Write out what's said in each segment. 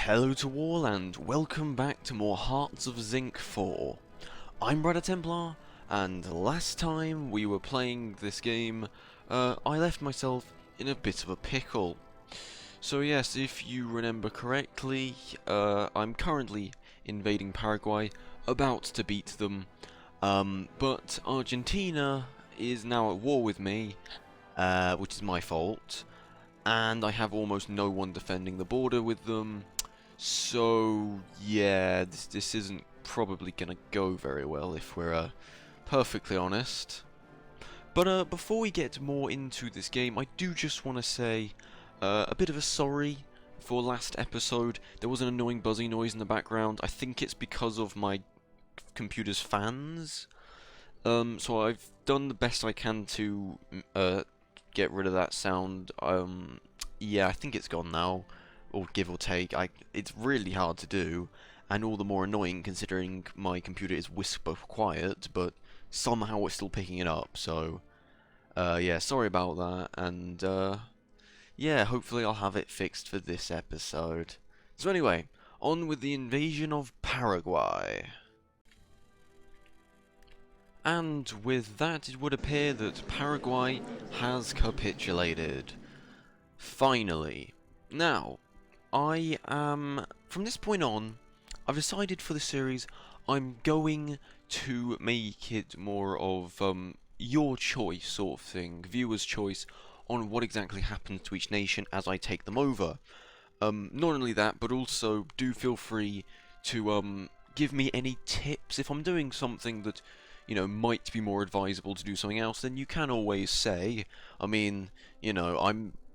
Hello to all and welcome back to more Hearts of Zinc 4. I'm Brother Templar, and last time we were playing this game, I left myself in a bit of a pickle. So yes, if you remember correctly, I'm currently invading Paraguay, about to beat them, but Argentina is now at war with me, which is my fault, and I have almost no one defending the border with them. So yeah, this isn't probably gonna go very well if we're perfectly honest. But before we get more into this game, I do just want to say a bit of a sorry for last episode. There was an annoying buzzy noise in the background. I think it's because of my computer's fans. So I've done the best I can to get rid of that sound. Yeah, I think it's gone now, or give or take. It's really hard to do, and all the more annoying considering my computer is whisper quiet, but somehow it's still picking it up, so yeah, sorry about that, and yeah, hopefully I'll have it fixed for this episode. So anyway, on with the invasion of Paraguay. And with that, it would appear that Paraguay has capitulated. Finally. Now, from this point on, I've decided for the series, I'm going to make it more of, your choice sort of thing, viewer's choice, on what exactly happens to each nation as I take them over. Not only that, but also do feel free to, give me any tips. If I'm doing something that, you know, might be more advisable to do something else, then you can always say. I mean, you know,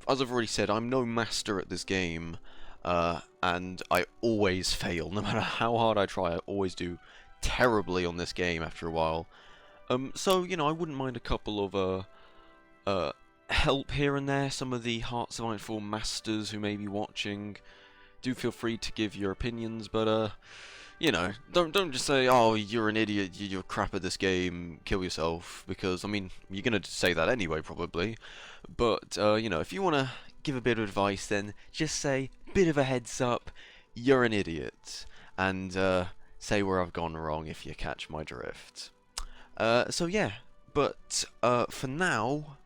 as I've already said, I'm no master at this game, and I always fail. No matter how hard I try, I always do terribly on this game after a while. So, you know, I wouldn't mind a couple of, help here and there. Some of the Hearts of Iron 4 masters who may be watching, do feel free to give your opinions, but, you know, don't just say, oh, you're an idiot, you're crap at this game, kill yourself, because, I mean, you're gonna say that anyway, probably. But, you know, if you want to give a bit of advice, then just say, bit of a heads up, you're an idiot, and, say where I've gone wrong if you catch my drift. So yeah, but, for now,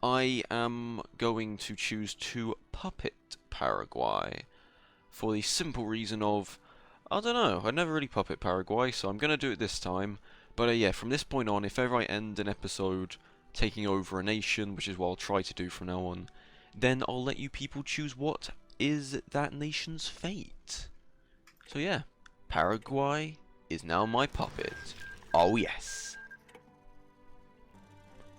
I am going to choose to puppet Paraguay, for the simple reason of, I don't know, I never really puppet Paraguay, so I'm going to do it this time. But yeah, from this point on, if ever I end an episode taking over a nation, which is what I'll try to do from now on, then I'll let you people choose what is that nation's fate. So yeah, Paraguay is now my puppet. Oh yes.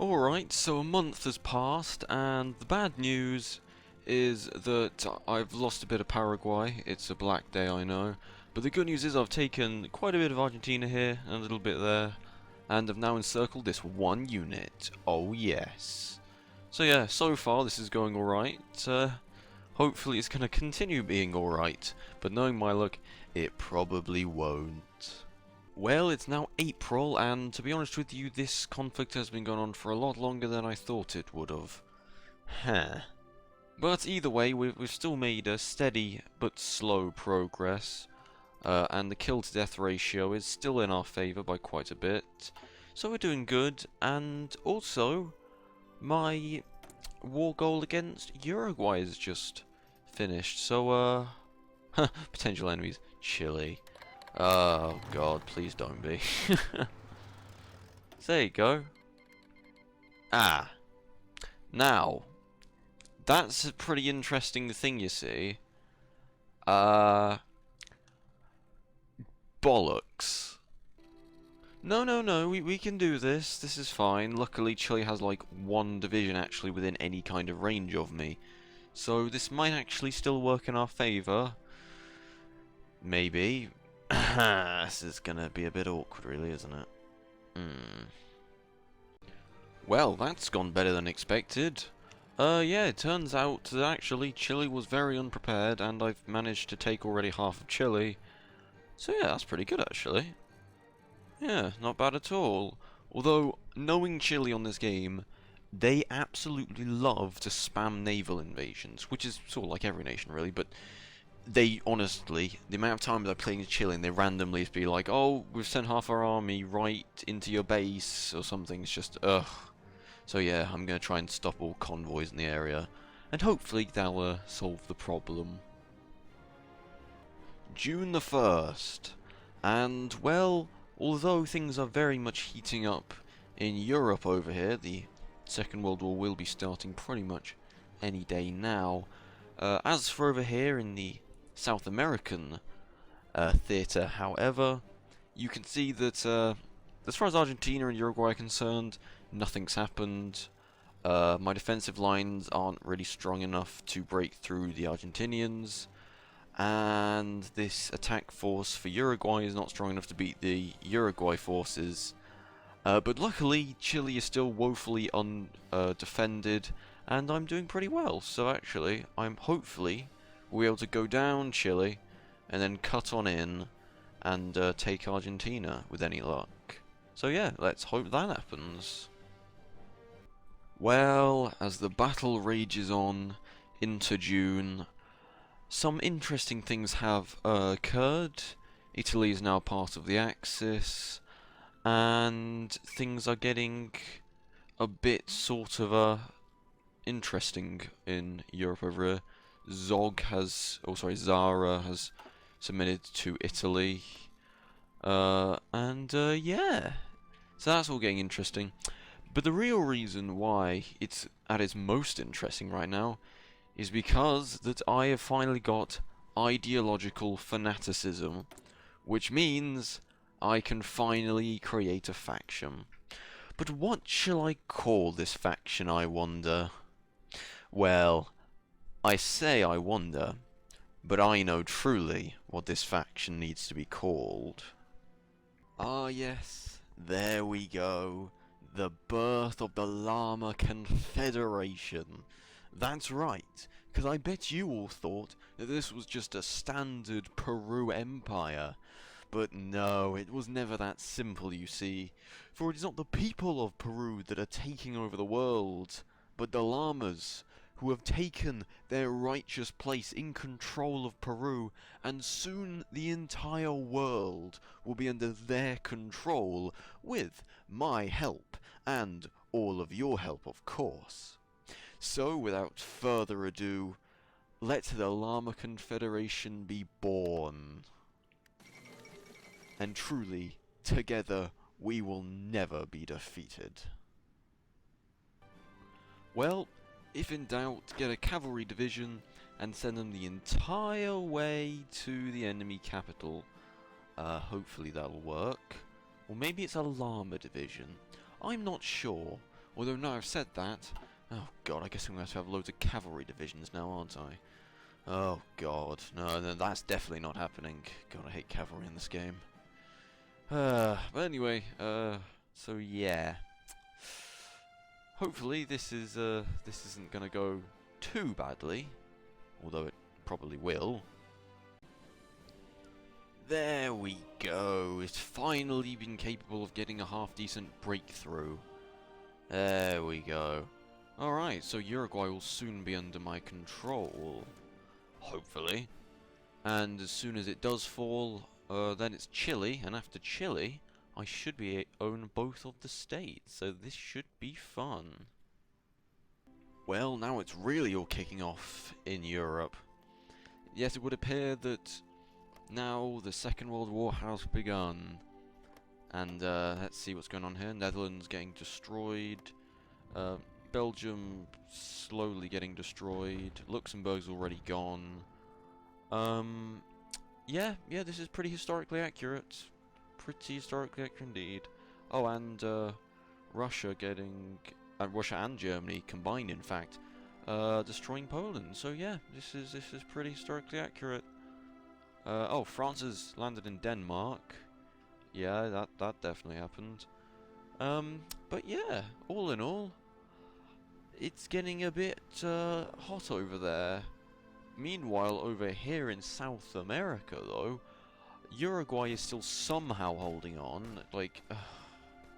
Alright, so a month has passed, and the bad news is that I've lost a bit of Paraguay. It's a black day, I know. But the good news is I've taken quite a bit of Argentina here, and a little bit there, and I've now encircled this one unit. Oh yes. So yeah, so far this is going alright. Hopefully it's going to continue being alright, but knowing my luck, it probably won't. Well, it's now April, and to be honest with you, this conflict has been going on for a lot longer than I thought it would have. Huh. But either way, we've still made a steady but slow progress, and the kill-to-death ratio is still in our favour by quite a bit. So we're doing good, and also, my war goal against Uruguay is just finished, so, potential enemies, Chile. Oh god, please don't be. There you go. Ah. Now, that's a pretty interesting thing, you see. Bollocks. No, we can do this. This is fine. Luckily, Chile has like one division actually within any kind of range of me. So this might actually still work in our favour. Maybe. This is gonna be a bit awkward, really, isn't it? Well, that's gone better than expected. Yeah, it turns out that actually Chile was very unprepared, and I've managed to take already half of Chile. So yeah, that's pretty good, actually. Yeah, not bad at all. Although, knowing Chile on this game, they absolutely love to spam naval invasions, which is sort of like every nation, really, but they honestly, the amount of times I play Chile, they randomly just be like, "Oh, we've sent half our army right into your base" or something. It's just ugh. So yeah, I'm gonna try and stop all convoys in the area, and hopefully that'll solve the problem. June the 1st, and well, although things are very much heating up in Europe over here, the Second World War will be starting pretty much any day now. As for over here in the South American theatre, however, you can see that as far as Argentina and Uruguay are concerned, nothing's happened. My defensive lines aren't really strong enough to break through the Argentinians, and this attack force for Uruguay is not strong enough to beat the Uruguay forces. But luckily, Chile is still woefully undefended, and I'm doing pretty well. So actually, I'm hopefully will be able to go down Chile, and then cut on in, and take Argentina with any luck. So yeah, let's hope that happens. Well, as the battle rages on into June, some interesting things have occurred. Italy is now part of the Axis, and things are getting a bit sort of interesting in Europe over here. Zara has submitted to Italy, yeah, so that's all getting interesting. But the real reason why it's at its most interesting right now is because that I have finally got ideological fanaticism, which means I can finally create a faction. But what shall I call this faction, I wonder? Well, I say I wonder, but I know truly what this faction needs to be called. Ah yes, there we go. The birth of the Llama Confederation. That's right, because I bet you all thought that this was just a standard Peru empire. But no, it was never that simple, you see. For it is not the people of Peru that are taking over the world, but the Llamas, who have taken their righteous place in control of Peru, and soon the entire world will be under their control, with my help, and all of your help, of course. So, without further ado, let the Llama Confederation be born. And truly, together, we will never be defeated. Well, if in doubt, get a cavalry division and send them the entire way to the enemy capital. Hopefully that'll work. Or maybe it's a Llama division. I'm not sure. Although now I've said that... Oh god, I guess I'm going to have loads of cavalry divisions now, aren't I? Oh god, no, that's definitely not happening. God, I hate cavalry in this game. But anyway, so yeah. Hopefully this isn't gonna go too badly, although it probably will. There we go. It's finally been capable of getting a half-decent breakthrough. There we go. Alright, so Uruguay will soon be under my control. Hopefully. And as soon as it does fall, then it's Chile, and after Chile, I should own both of the states, so this should be fun. Well, now it's really all kicking off in Europe. Yes, it would appear that now the Second World War has begun. And let's see what's going on here. Netherlands getting destroyed. Belgium slowly getting destroyed. Luxembourg's already gone. Yeah, this is pretty historically accurate. Pretty historically accurate indeed. Oh, and Russia and Germany combined, in fact, destroying Poland. So yeah, this is pretty historically accurate. Oh, France has landed in Denmark. Yeah, that definitely happened. But yeah, all in all, it's getting a bit hot over there. Meanwhile, over here in South America, though, Uruguay is still somehow holding on. Like,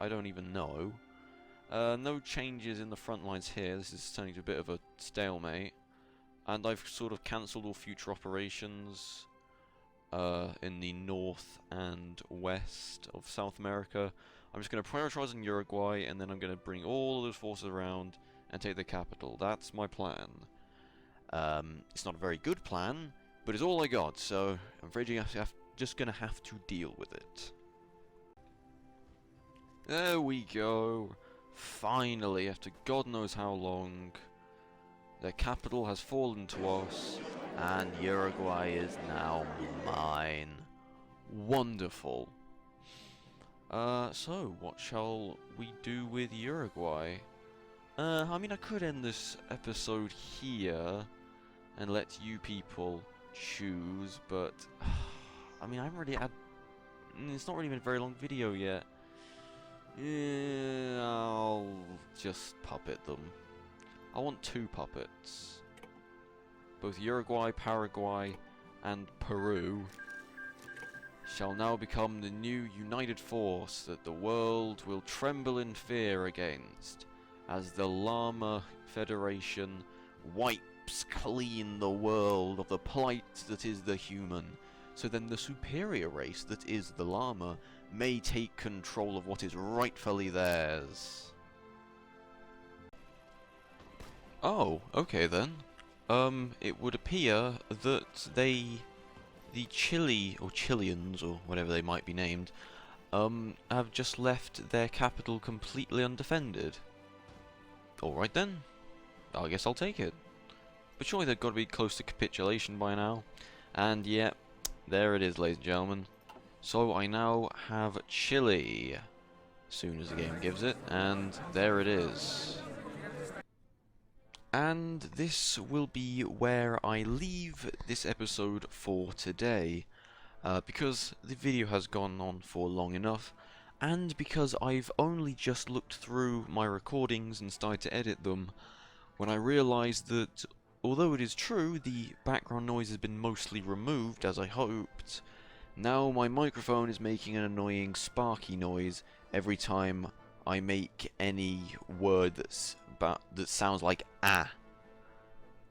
I don't even know. No changes in the front lines here. This is turning to a bit of a stalemate. and I've sort of cancelled all future operations in the north and west of South America. I'm just going to prioritize in Uruguay, and then I'm going to bring all of those forces around and take the capital. That's my plan. It's not a very good plan, but it's all I got, so I'm afraid you're just going to have to deal with it. There we go. Finally, after God knows how long, their capital has fallen to us, and Uruguay is now mine. Wonderful. So, what shall we do with Uruguay? I mean, I could end this episode here and let you people choose, but I mean, I haven't really had. It's not really been a very long video yet. Yeah, I'll just puppet them. I want 2 puppets. Both Uruguay, Paraguay, and Peru shall now become the new united force that the world will tremble in fear against, as the Llama Federation wipes clean the world of the plight that is the human, so then the superior race that is the Llama may take control of what is rightfully theirs. Oh, okay then. It would appear that the Chile, or Chileans, or whatever they might be named, have just left their capital completely undefended. Alright then. I guess I'll take it. But surely they've got to be close to capitulation by now. And yeah, there it is, ladies and gentlemen. So I now have Chile, as soon as the game gives it, and there it is. And this will be where I leave this episode for today, because the video has gone on for long enough, and because I've only just looked through my recordings and started to edit them, when I realised that, although it is true the background noise has been mostly removed as I hoped, now my microphone is making an annoying sparky noise every time I make any word that sounds like ah.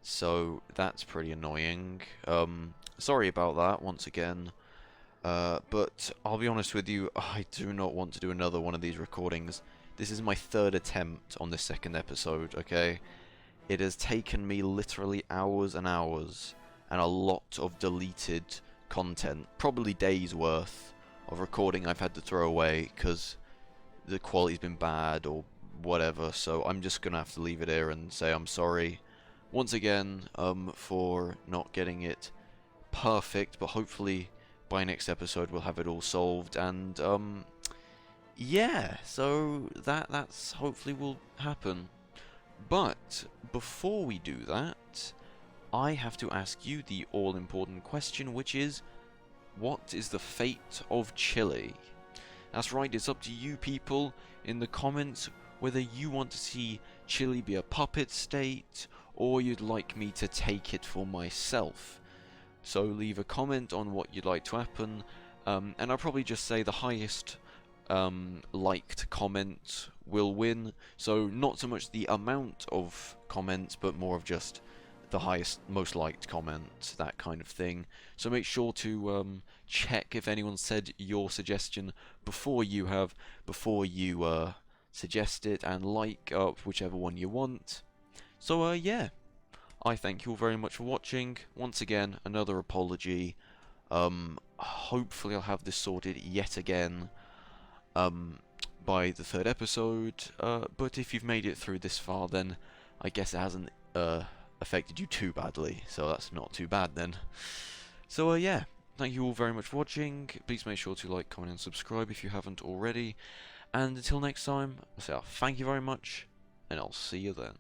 So that's pretty annoying. Sorry about that once again. But I'll be honest with you, I do not want to do another one of these recordings. This is my 3rd attempt on this 2nd episode, okay? It has taken me literally hours and hours, and a lot of deleted content, probably days worth of recording I've had to throw away because the quality's been bad or whatever, so I'm just gonna have to leave it here and say I'm sorry once again for not getting it perfect, but hopefully by next episode we'll have it all solved, and yeah, so that's hopefully will happen. But before we do that, I have to ask you the all-important question, which is, what is the fate of Chile? That's right, it's up to you people in the comments whether you want to see Chile be a puppet state, or you'd like me to take it for myself. So leave a comment on what you'd like to happen, and I'll probably just say the highest liked comment will win, so not so much the amount of comments, but more of just the highest, most liked comment, that kind of thing. So make sure to check if anyone said your suggestion before you suggest it, and like up whichever one you want. So yeah, I thank you all very much for watching. Once again, another apology. Hopefully I'll have this sorted yet again by the 3rd episode, but if you've made it through this far, then I guess it hasn't affected you too badly, so that's not too bad then. So yeah, thank you all very much for watching. Please make sure to like, comment and subscribe if you haven't already, and until next time, I'll say thank you very much, and I'll see you then.